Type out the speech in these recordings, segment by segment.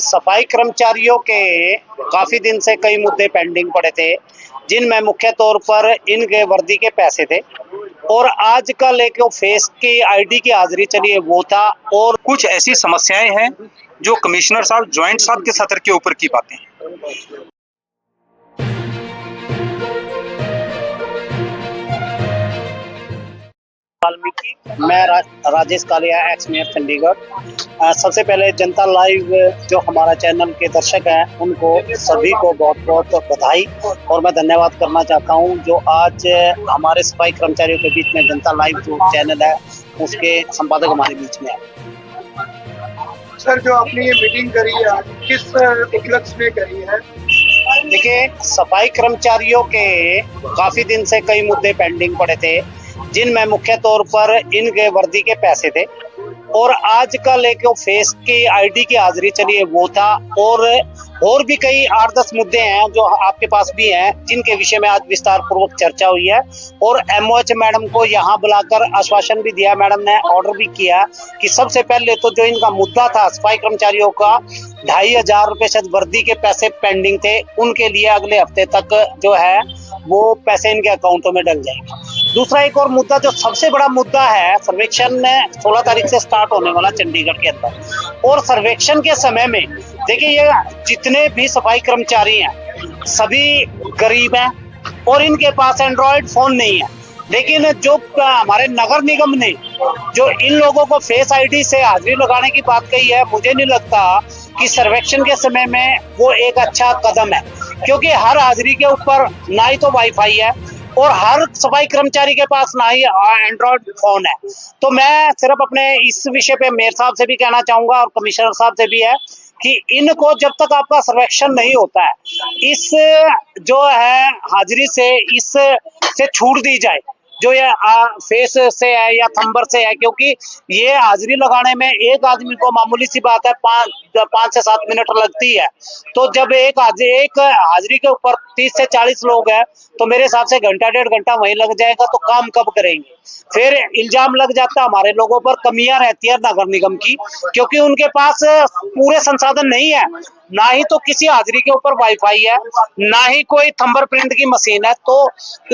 सफाई कर्मचारियों के काफी दिन से कई मुद्दे पेंडिंग पड़े थे, जिनमें मुख्य तौर पर इनके वर्दी के पैसे थे और आजकल एक फेस की आईडी की हाजिरी चली है वो था। और कुछ ऐसी समस्याएं हैं जो कमिश्नर साहब ज्वाइंट साहब के सत्र के ऊपर की बातें हैं। वाल्मीकि, मैं राजेश कालिया, एक्स मेयर चंडीगढ़। सबसे पहले जनता लाइव जो हमारा चैनल के दर्शक हैं उनको सभी को बहुत बहुत बधाई और मैं धन्यवाद करना चाहता हूं जो आज हमारे सफाई कर्मचारियों के बीच में जनता लाइव जो चैनल है उसके संपादक हमारे बीच में है। सर, जो आपने ये मीटिंग करी है आज किस उपलक्ष्य में करी है? देखिए, सफाई कर्मचारियों के काफी दिन से कई मुद्दे पेंडिंग पड़े थे, जिनमें मुख्य तौर पर इनके वर्दी के पैसे थे और आजकल एक फेस की आईडी की हाजिरी चली है वो था। और भी कई 8-10 मुद्दे हैं जो आपके पास भी हैं, जिनके विषय में आज विस्तार पूर्वक चर्चा हुई है और एमओएच मैडम को यहाँ बुलाकर आश्वासन भी दिया। मैडम ने ऑर्डर भी किया कि सबसे पहले तो जो इनका मुद्दा था सफाई कर्मचारियों का 2500 रुपए से वर्दी के पैसे पेंडिंग थे, उनके लिए अगले हफ्ते तक जो है वो पैसे इनके अकाउंटों में डल जाएंगे। दूसरा एक और मुद्दा जो सबसे बड़ा मुद्दा है, सर्वेक्षण 16 तारीख से स्टार्ट होने वाला चंडीगढ़ के अंदर और सर्वेक्षण के समय में देखिए ये जितने भी सफाई कर्मचारी हैं सभी गरीब हैं और इनके पास एंड्रॉयड फोन नहीं है, लेकिन जो हमारे नगर निगम ने जो इन लोगों को फेस आईडी से हाजिरी लगाने की बात कही है, मुझे नहीं लगता कि सर्वेक्षण के समय में वो एक अच्छा कदम है, क्योंकि हर हाजिरी के ऊपर ना ही तो वाईफाई है और हर सफाई कर्मचारी के पास ना ही एंड्रॉयड फोन है। तो मैं सिर्फ अपने इस विषय पे मेयर साहब से भी कहना चाहूंगा और कमिश्नर साहब से भी है कि इनको जब तक आपका सर्वेक्षण नहीं होता है, इस जो है हाजिरी से इससे छूट दी जाए, जो ये फेस से है या थंबर से है, क्योंकि ये हाजिरी लगाने में एक आदमी को मामूली सी बात है 5 से 7 मिनट लगती है। तो जब एक हाजिरी के ऊपर 30 से 40 लोग हैं तो मेरे हिसाब से घंटा 1.5 घंटा वहीं लग जाएगा, तो काम कब करेंगे? फिर इल्जाम लग जाता है हमारे लोगों पर, कमियां रहती है नगर निगम की, क्योंकि उनके पास पूरे संसाधन नहीं है, ना ही तो किसी हाजिरी के ऊपर वाईफाई है, ना ही कोई थंबर प्रिंट की मशीन है। तो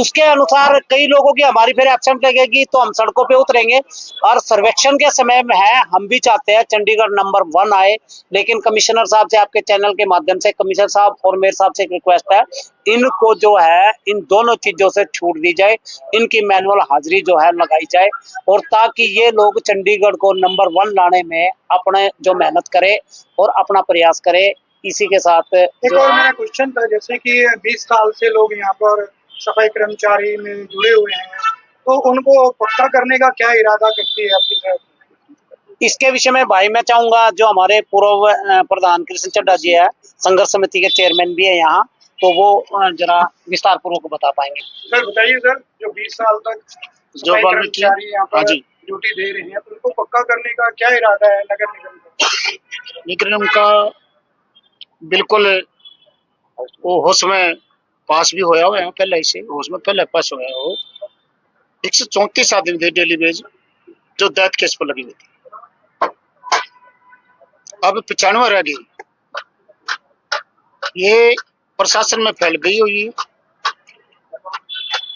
उसके अनुसार कई लोगों की हमारी फिर एब्सेंट लगेगी तो हम सड़कों पे उतरेंगे। और सर्वेक्षण के समय में है, हम भी चाहते हैं चंडीगढ़ नंबर 1 आए, लेकिन कमिश्नर साहब से आपके चैनल के माध्यम से कमिश्नर साहब और मेयर साहब से एक रिक्वेस्ट है, इनको जो है इन दोनों चीजों से छूट दी जाए, इनकी मैनुअल हाजिरी जो है लगाई जाए और ताकि ये लोग चंडीगढ़ को नंबर 1 लाने में अपने जो मेहनत करे और अपना प्रयास करे। इसी के साथ एक और मेरा क्वेश्चन था, जैसे कि 20 साल से लोग यहाँ पर सफाई कर्मचारी में जुड़े हुए हैं, तो उनको पक्का करने का क्या इरादा करती है आपकी सरकार? इसके विषय में भाई मैं चाहूंगा जो हमारे पूर्व प्रधान कृष्ण चड्ढा जी है, संघर्ष समिति के चेयरमैन भी है यहाँ, तो वो जरा विस्तार पूर्वक बता पाएंगे। सर बताइए सर, जो 20 साल तक जो सफाई कर्मचारी यहाँ पर ड्यूटी दे रहे हैं, तो उनको पक्का करने का क्या इरादा है नगर निगम का? नगर निगम का बिल्कुल वो होश में पास भी होया हुआ है, पहले इसे होश में पहले पास होया हो। 134 आदमी थे डेली बेज जो डेथ केस पर लगी हुई थी, अब 95 रह गई। ये प्रशासन में फैल गई हुई है,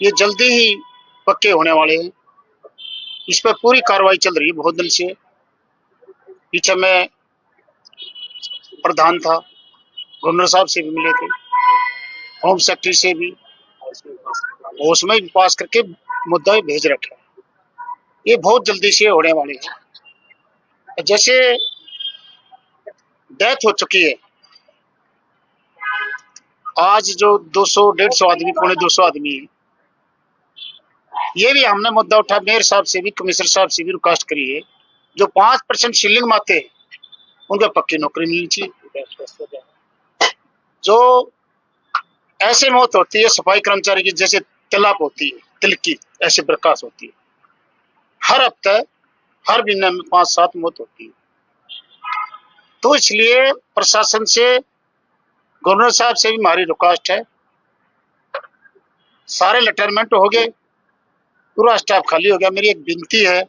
ये जल्दी ही पक्के होने वाले हैं। इस पर पूरी कार्रवाई चल रही है बहुत दिन से। पीछे में प्रधान था, गवर्नर साहब से भी मिले थे, होम सेक्रेटरी से भी, उसमें भी पास करके मुद्दा भेज रखा है। ये बहुत जल्दी से होने वाले हैं। जैसे डेथ हो चुकी है आज, जो 200-150 आदमी, 250 आदमी है, ये भी हमने मुद्दा उठा मेयर साहब से भी, कमिश्नर साहब से भी रिक्वेस्ट करी है, जो 5% सीलिंग माते उनको पक्की नौकरी मिलनी चाहिए। जो ऐसे मौत होती है सफाई कर्मचारी की, जैसे तलाक होती है, तिल की ऐसे बर्खास्त होती है, हर हफ्ते हर महीने में 5-7 मौत होती है। तो इसलिए प्रशासन से, गवर्नर साहब से भी हमारी रिक्वेस्ट है, सारे रिटायरमेंट हो गए, पूरा स्टाफ खाली हो गया। मेरी एक विनती है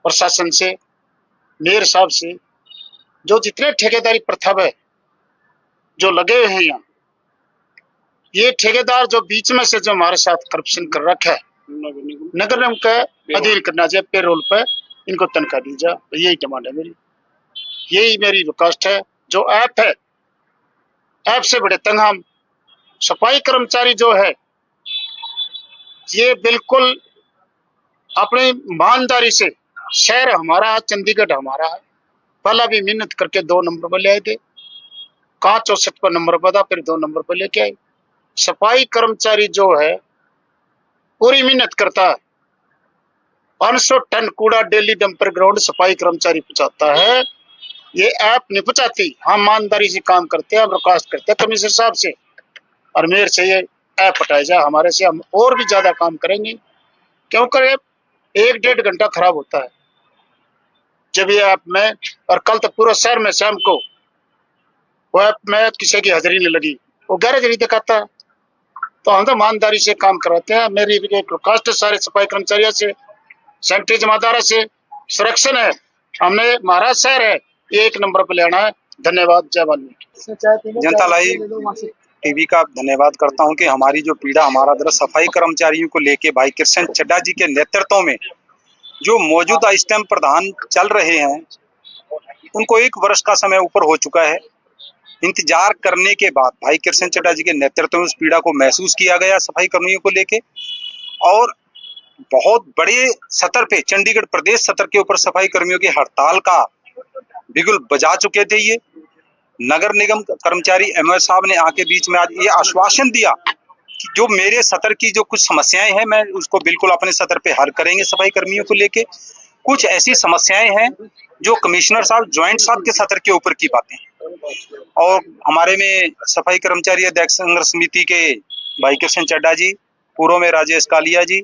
प्रशासन से, मेयर साहब से जो जितने ठेकेदारी प्रथा है जो लगे हुए हैं यहाँ, ये ठेकेदार जो बीच में से जो हमारे साथ करप्शन कर रखा है, नगर निगम का अधीन करना चाहिए, पेरोल पे इनको तनख्वाह दी जाए। यही डिमांड है मेरी, यही मेरी रिक्वेस्ट है। जो ऐप है, ऐप से बड़े तंग हम। सफाई कर्मचारी जो है ये बिल्कुल अपनी ईमानदारी से, शहर हमारा है, चंडीगढ़ हमारा है, पहला भी मेहनत करके 2 नंबर पर ले आए थे, कहाँ 64 पर नंबर पर था, फिर 2 नंबर पर लेके आए। सफाई कर्मचारी जो है पूरी मेहनत करता है, 500 टन कूड़ा डेली डंपर ग्राउंड सफाई कर्मचारी पहुंचाता है। ये ऐप नहीं पहुंचाती। हम ईमानदारी से काम करते हैं, हम रिक्वेस्ट करते हैं कमिश्नर साहब से और मेयर से, ये ऐप हटाया जाए हमारे से, हम और भी ज्यादा काम करेंगे। क्योंकि 1-1.5 घंटा खराब होता है जब ये ऐप में, और कल तक पूरा शहर में शाम को वो ऐप में किसी की हाजिरी नहीं लगी, वो गैरेज नहीं दिखाता। तो हम तो ईमानदारी से काम करवाते हैं। मेरी एक रिक्वेस्ट है सारे सफाई कर्मचारियों से, सेंट्री जमादारा से, सुरक्षण है, हमने महाराज शहर है, ये 1 नंबर पर लेना है। धन्यवाद। जय वाल्मीकि। जनता लाइव टीवी का धन्यवाद करता हूं कि हमारी जो पीड़ा, हमारा दर्द सफाई कर्मचारियों को लेके भाई कृष्ण चड्ढा जी के नेतृत्व में जो मौजूदा इस टाइम प्रधान चल रहे हैं, उनको 1 वर्ष का समय ऊपर हो चुका है। इंतजार करने के बाद भाई कृष्ण चड्ढा जी के नेतृत्व में उस पीड़ा को महसूस किया गया सफाई कर्मियों को लेके, और बहुत बड़े सतर पे चंडीगढ़ प्रदेश सतर के ऊपर सफाई कर्मियों की हड़ताल का बिगुल बजा चुके थे। ये नगर निगम कर्मचारी एमओ साहब ने आके बीच में आज ये आश्वासन दिया कि जो मेरे सतर की जो कुछ समस्याएं हैं, मैं उसको बिल्कुल अपने सतर पे हल करेंगे सफाई कर्मियों को लेके। कुछ ऐसी समस्याएं हैं जो कमिश्नर साहब, ज्वाइंट साहब के सतर के ऊपर की बातें, और हमारे में सफाई कर्मचारी अध्यक्ष संघर्ष समिति के भाई कृष्ण चड्ढा जी, पूर्व में राजेश कालिया जी,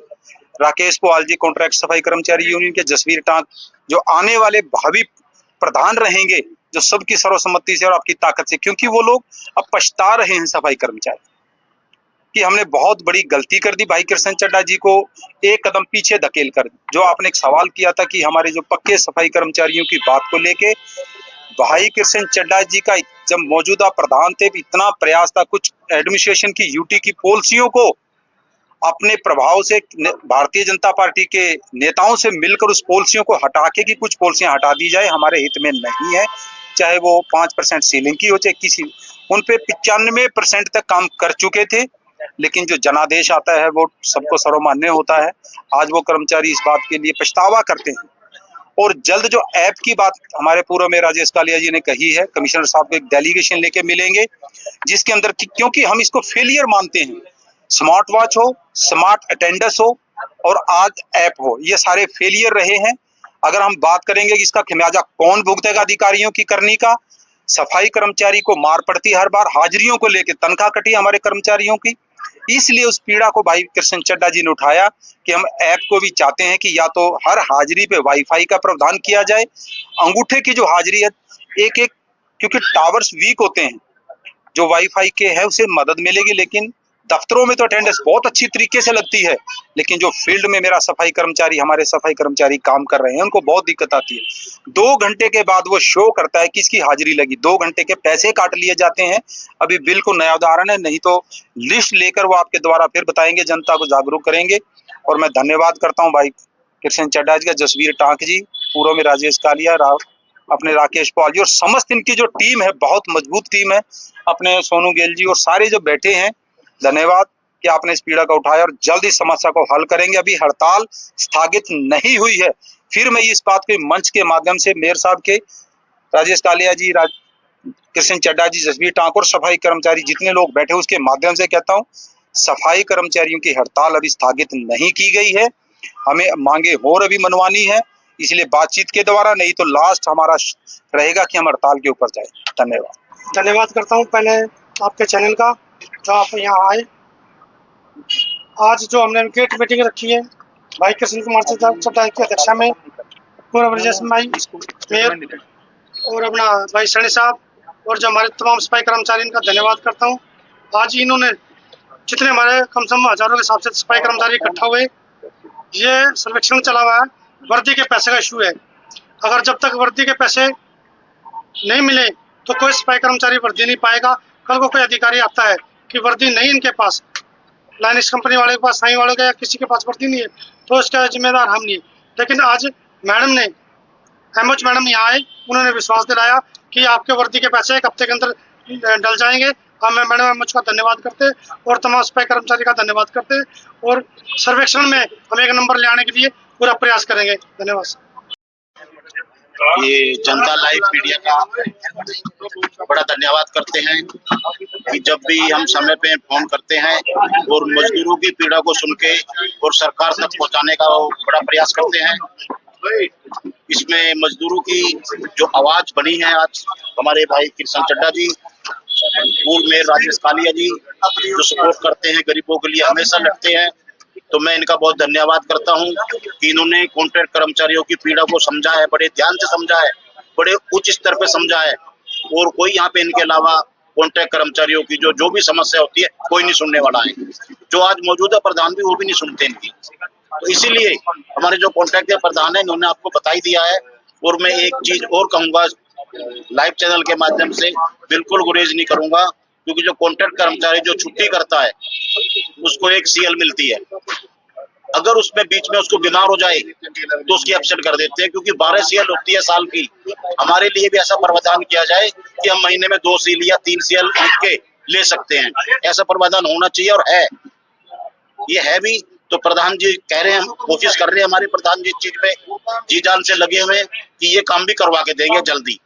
राकेश पोवाल जी कॉन्ट्रैक्ट सफाई कर्मचारी यूनियन के, जसवीर टांक जो आने वाले भावी प्रधान रहेंगे, जो सबकी सर्वसम्मति से और आपकी ताकत से, क्योंकि वो लोग अब पछता रहे हैं सफाई कर्मचारी कि हमने बहुत बड़ी गलती कर दी भाई कृष्ण चड्ढा जी को 1 कदम पीछे धकेल कर। जो आपने एक सवाल किया था कि हमारे जो पक्के सफाई कर्मचारियों की बात को लेके, भाई कृष्ण चड्ढा जी का जब मौजूदा प्रधान थे इतना प्रयास था, कुछ एडमिनिस्ट्रेशन की यूटी की पॉलिसियों को अपने प्रभाव से भारतीय जनता पार्टी के नेताओं से मिलकर उस पॉलिसियों को हटा के, कि कुछ पॉलिसियां हटा दी जाए, हमारे हित में नहीं है, चाहे वो 5% सीलिंग की हो, चाहे किसी, उन पे 95% तक काम कर चुके थे। लेकिन जो जनादेश आता है वो सबको सर्वमान्य होता है। आज वो कर्मचारी इस बात के लिए पछतावा करते हैं। और जल्द जो ऐप की बात हमारे पूर्व में राजेश कालिया जी ने कही है, कमिश्नर साहब को एक डेलीगेशन लेके मिलेंगे जिसके अंदर, क्योंकि हम इसको फेलियर मानते हैं, स्मार्ट वॉच हो, स्मार्ट अटेंडेंस हो और आज ऐप हो, ये सारे फेलियर रहे हैं। अगर हम बात करेंगे कि इसका खमियाजा कौन भुगतेगा अधिकारियों की करनी का, सफाई कर्मचारी को मार पड़ती हर बार, हाजिरियों को लेकर तनख्वाह कटी हमारे कर्मचारियों की। इसलिए उस पीड़ा को भाई कृष्ण चड्ढा जी ने उठाया कि हम ऐप को भी चाहते हैं कि या तो हर हाजिरी पे वाईफाई का प्रावधान किया जाए, अंगूठे की जो हाजिरी है एक एक, क्योंकि टावर्स वीक होते हैं, जो वाईफाई के है उसे मदद मिलेगी, लेकिन दफ्तरों में तो अटेंडेंस बहुत अच्छी तरीके से लगती है, लेकिन जो फील्ड में मेरा सफाई कर्मचारी, हमारे सफाई कर्मचारी काम कर रहे हैं, उनको बहुत दिक्कत आती है। 2 घंटे के बाद वो शो करता है किसकी हाजिरी लगी, 2 घंटे के पैसे काट लिए जाते हैं। अभी बिल्कुल नया उदाहरण है, नहीं तो लिस्ट लेकर वो आपके द्वारा फिर बताएंगे, जनता को जागरूक करेंगे। और मैं धन्यवाद करता हूँ भाई कृष्ण चड्ढा जी का, जसवीर टांक जी, पूर्व में राजेश कालिया, अपने राकेश पॉल जी और समस्त इनकी जो टीम है, बहुत मजबूत टीम है, अपने सोनू गेल जी और सारे जो बैठे हैं, धन्यवाद कि आपने इस पीड़ा का उठाया और जल्द इस समस्या को हल करेंगे। अभी हड़ताल स्थगित नहीं हुई है। फिर मैं इस बात के मंच के माध्यम से मेयर साहब के, राजेश कालिया जी, कृष्ण चड्ढा जी, जसवीर टांक और सफाई कर्मचारी जितने लोग बैठे उसके माध्यम से कहता हूँ, सफाई कर्मचारियों की हड़ताल अभी स्थगित नहीं की गई है। हमें मांगे और अभी मनवानी है, इसलिए बातचीत के द्वारा, नहीं तो लास्ट हमारा रहेगा कि हम हड़ताल के ऊपर जाए। धन्यवाद करता हूँ पहले आपके चैनल का, जो आप यहाँ आए। आज जो हमने गेट मीटिंग रखी है भाई कृष्ण कुमार चड्ढा की अध्यक्षता में, पूर्व भाई मेयर और अपना भाई सैनी साहब और जो हमारे तमाम सफाई कर्मचारी, इनका धन्यवाद करता हूँ। आज इन्होंने जितने हमारे कम से कम हजारों के हिसाब से सफाई कर्मचारी इकट्ठा हुए, ये सर्वेक्षण चला हुआ है, वर्दी के पैसे का इशू है। अगर जब तक वर्दी के पैसे नहीं मिले तो कोई सफाई कर्मचारी वर्दी नहीं पाएगा। कल को कोई अधिकारी आता है कि वर्दी नहीं इनके पास, लाइनेक्स कंपनी वाले के पास, साई वालों के या किसी के पास वर्दी नहीं है, तो इसका जिम्मेदार हम नहीं। लेकिन आज मैडम ने, एमओच मैडम यहाँ आए, उन्होंने विश्वास दिलाया कि आपके वर्दी के पैसे 1 हफ्ते के अंदर डल जाएंगे। हम मैडम एमओच का धन्यवाद करते और तमाम सफाई कर्मचारी का धन्यवाद करते और सर्वेक्षण में हम 1 नंबर ले आने के लिए पूरा प्रयास करेंगे। धन्यवाद। ये जनता लाइव मीडिया का बड़ा धन्यवाद करते हैं कि जब भी हम समय पे फोन करते हैं और मजदूरों की पीड़ा को सुन के और सरकार तक पहुंचाने का बड़ा प्रयास करते हैं। इसमें मजदूरों की जो आवाज बनी है आज हमारे भाई किशन चड्ढा जी, पूर्व मेयर राजेश कालिया जी, जो सपोर्ट करते हैं, गरीबों के लिए हमेशा लड़ते हैं, तो मैं इनका बहुत धन्यवाद करता हूं कि इन्होंने कॉन्ट्रैक्ट कर्मचारियों की पीड़ा को समझा है, बड़े ध्यान से समझा है, बड़े उच्च स्तर पे समझा है। और कोई यहाँ पे इनके अलावा कॉन्ट्रैक्ट कर्मचारियों की जो भी समस्या होती है कोई नहीं सुनने वाला है। जो आज मौजूदा प्रधान भी वो भी नहीं सुनते इनकी। तो इसीलिए हमारे जो कॉन्ट्रैक्ट प्रधान है इन्होंने आपको बता ही दिया है। और मैं एक चीज और कहूंगा लाइव चैनल के माध्यम से, बिल्कुल गुरेज नहीं करूंगा, क्योंकि जो कॉन्ट्रैक्ट कर्मचारी जो छुट्टी करता है उसको 1 CL मिलती है। अगर उसमें बीच में उसको बीमार हो जाए तो उसकी एब्सेंट कर देते हैं, क्योंकि 12 CL होती है साल की। हमारे लिए भी ऐसा प्रावधान किया जाए कि हम महीने में 2 CL या 3 CL लिख के ले सकते हैं। ऐसा प्रावधान होना चाहिए और है, ये है भी। तो प्रधान जी कह रहे हैं, हम कोशिश कर रहे हैं, हमारे प्रधान जी इस चीज पे जी जान से लगे हुए कि ये काम भी करवा के देंगे जल्दी।